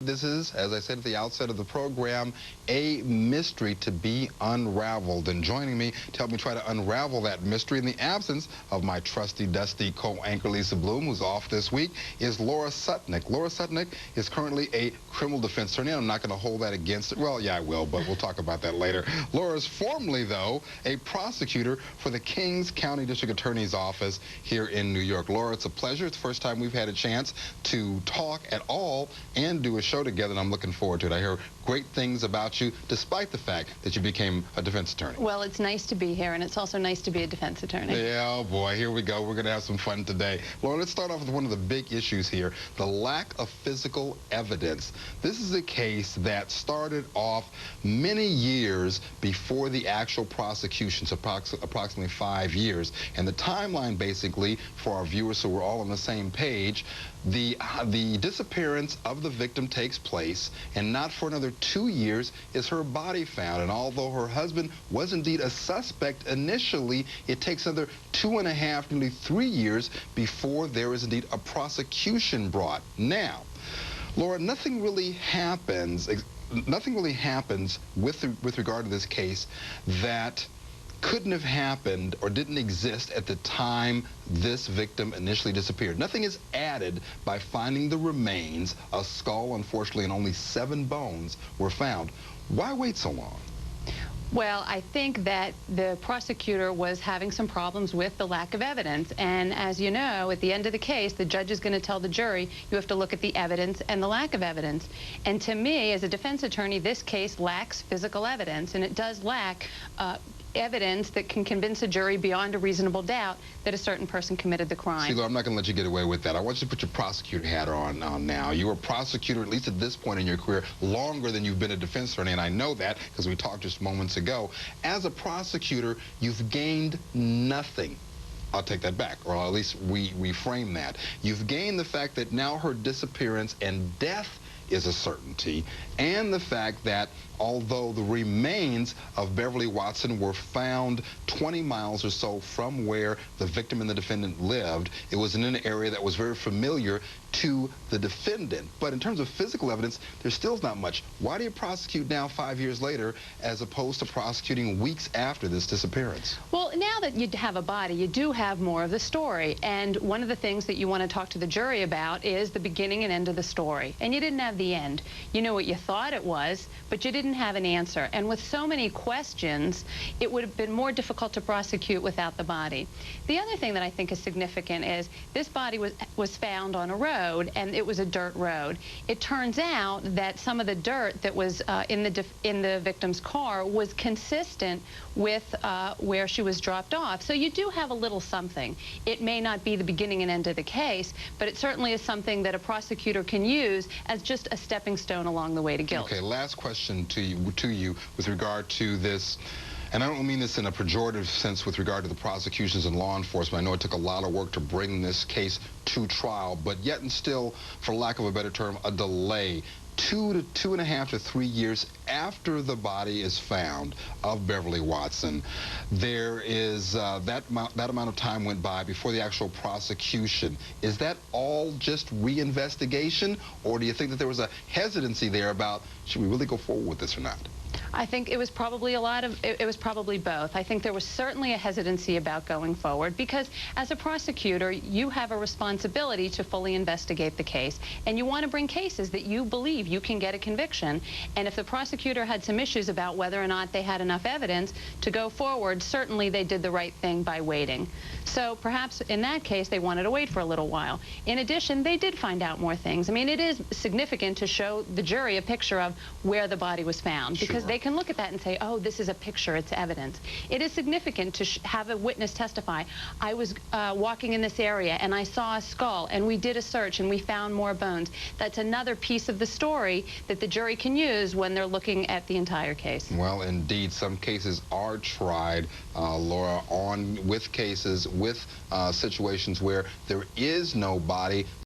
This is, as I said at the outset of the program, a mystery to be unraveled. And joining me to help me try to unravel that mystery in the absence of my trusty, dusty co-anchor Lisa Bloom, who's off this week, is Laura Sutnick. Laura Sutnick is currently a criminal defense attorney. I'm not going to hold that against her. Well, yeah, I will, but we'll talk about that later. Laura is formerly, though, a prosecutor for the Kings County District Attorney's Office here in New York. Laura, it's a pleasure. It's the first time we've had a chance to talk at all and do a show together, and I'm looking forward to it. I hear great things about you, despite the fact that you became a defense attorney. Well, it's nice to be here, and it's also nice to be a defense attorney. Yeah, oh boy, here we go. We're going to have some fun today. Laura, let's start off with one of the big issues here, the lack of physical evidence. This is a case that started off many years before the actual prosecution, so approximately 5 years. And the timeline, basically, for our viewers so we're all on the same page, the disappearance of the victim takes place, and not for another 2 years is her body found. And although her husband was indeed a suspect initially, it takes another 2.5, nearly 3 years before there is indeed a prosecution brought. Now, Laura, nothing really happens with regard to this case that couldn't have happened or didn't exist at the time this victim initially disappeared. Nothing is added by finding the remains, a skull, unfortunately, and only 7 bones were found. Why wait so long? Well, I think that the prosecutor was having some problems with the lack of evidence. And as you know, at the end of the case, the judge is going to tell the jury, you have to look at the evidence and the lack of evidence. And to me, as a defense attorney, this case lacks physical evidence, and it does lack evidence that can convince a jury beyond a reasonable doubt that a certain person committed the crime. See, Laura, I'm not going to let you get away with that. I want you to put your prosecutor hat on now. You were a prosecutor, at least at this point in your career, longer than you've been a defense attorney, and I know that because we talked just moments ago. As a prosecutor, you've gained nothing. I'll take that back, or at least we frame that. You've gained the fact that now her disappearance and death is a certainty, and the fact that although the remains of Beverly Watson were found 20 miles or so from where the victim and the defendant lived, it was in an area that was very familiar to the defendant. But in terms of physical evidence, there still is not much. Why do you prosecute now 5 years later as opposed to prosecuting weeks after this disappearance? Well, now that you have a body, you do have more of the story. And one of the things that you want to talk to the jury about is the beginning and end of the story. And you didn't have the end. You know what you thought it was, but you didn't have an answer. And with so many questions, it would have been more difficult to prosecute without the body. The other thing that I think is significant is this body was found on a road, and it was a dirt road. It turns out that some of the dirt that was in the victim's car was consistent with where she was dropped off. So you do have a little something. It may not be the beginning and end of the case, but it certainly is something that a prosecutor can use as just a stepping stone along the way to guilt. Okay, last question to you with regard to this. And I don't mean this in a pejorative sense with regard to the prosecutions and law enforcement. I know it took a lot of work to bring this case to trial, but yet and still, for lack of a better term, a delay. 2.5 to 3 years after the body is found of Beverly Watson, there is that amount of time went by before the actual prosecution. Is that all just reinvestigation, or do you think that there was a hesitancy there about, should we really go forward with this or not? I think it was probably it was probably both. I think there was certainly a hesitancy about going forward because as a prosecutor, you have a responsibility to fully investigate the case, and you want to bring cases that you believe you can get a conviction. And if the prosecutor had some issues about whether or not they had enough evidence to go forward, certainly they did the right thing by waiting. So perhaps in that case, they wanted to wait for a little while. In addition, they did find out more things. I mean, it is significant to show the jury a picture of where the body was found, because they can look at that and say, oh, this is a picture, it's evidence. It is significant to have a witness testify, I was walking in this area and I saw a skull and we did a search and we found more bones. That's another piece of the story that the jury can use when they're looking at the entire case. Well, indeed, some cases are tried, Laura, with cases, with situations where there is no body.